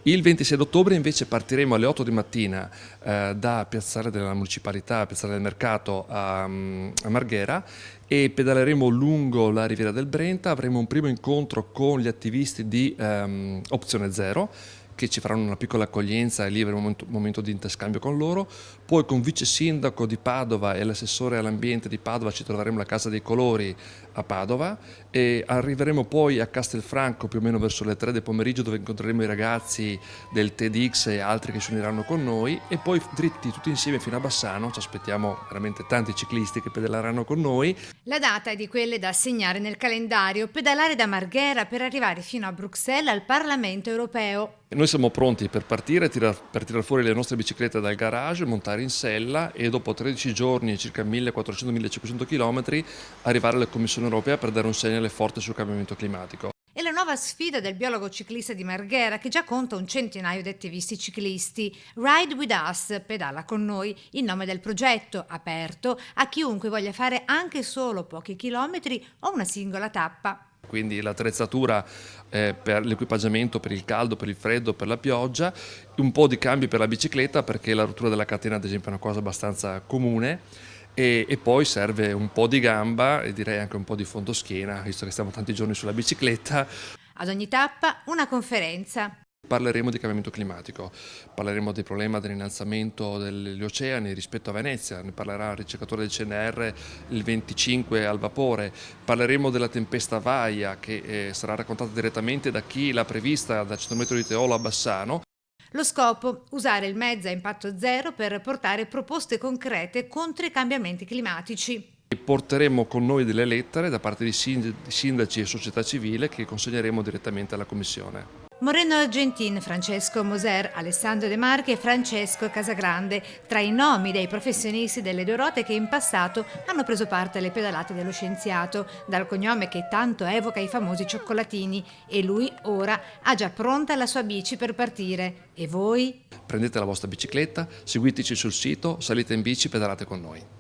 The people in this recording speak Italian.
Il 26 ottobre invece partiremo alle 8 di mattina da Piazzale della Municipalità, Piazzale del Mercato a Marghera e pedaleremo lungo la Riviera del Brenta. Avremo un primo incontro con gli attivisti di Opzione Zero, che ci faranno una piccola accoglienza e lì avremo un momento di interscambio con loro. Poi con vice sindaco di Padova e l'assessore all'ambiente di Padova ci troveremo alla Casa dei Colori a Padova e arriveremo poi a Castelfranco più o meno verso le 3 del pomeriggio, dove incontreremo i ragazzi del TEDx e altri che si uniranno con noi, e poi dritti tutti insieme fino a Bassano. Ci aspettiamo veramente tanti ciclisti che pedaleranno con noi. La data è di quelle da segnare nel calendario: pedalare da Marghera per arrivare fino a Bruxelles al Parlamento europeo. Noi siamo pronti per partire, per tirar fuori le nostre biciclette dal garage, montare in sella e dopo 13 giorni e circa 1400-1500 km arrivare alla Commissione europea per dare un segnale forte sul cambiamento climatico. È la nuova sfida del biologo ciclista di Marghera, che già conta un centinaio di attivisti ciclisti. Ride with us, pedala con noi, il nome del progetto, aperto a chiunque voglia fare anche solo pochi chilometri o una singola tappa. Quindi l'attrezzatura per l'equipaggiamento, per il caldo, per il freddo, per la pioggia, un po' di cambi per la bicicletta perché la rottura della catena ad esempio è una cosa abbastanza comune e poi serve un po' di gamba e direi anche un po' di fondoschiena, visto che stiamo tanti giorni sulla bicicletta. Ad ogni tappa una conferenza. Parleremo di cambiamento climatico, parleremo del problema dell'innalzamento degli oceani rispetto a Venezia, ne parlerà il ricercatore del CNR il 25 al vapore, parleremo della tempesta Vaia che sarà raccontata direttamente da chi l'ha prevista da 100 metri di Teolo a Bassano. Lo scopo: usare il mezzo a impatto zero per portare proposte concrete contro i cambiamenti climatici. Porteremo con noi delle lettere da parte di sindaci e società civile che consegneremo direttamente alla Commissione. Moreno Argentin, Francesco Moser, Alessandro De Marchi e Francesco Casagrande, tra i nomi dei professionisti delle due ruote che in passato hanno preso parte alle pedalate dello scienziato, dal cognome che tanto evoca i famosi cioccolatini, e lui ora ha già pronta la sua bici per partire. E voi? Prendete la vostra bicicletta, seguiteci sul sito, salite in bici, pedalate con noi.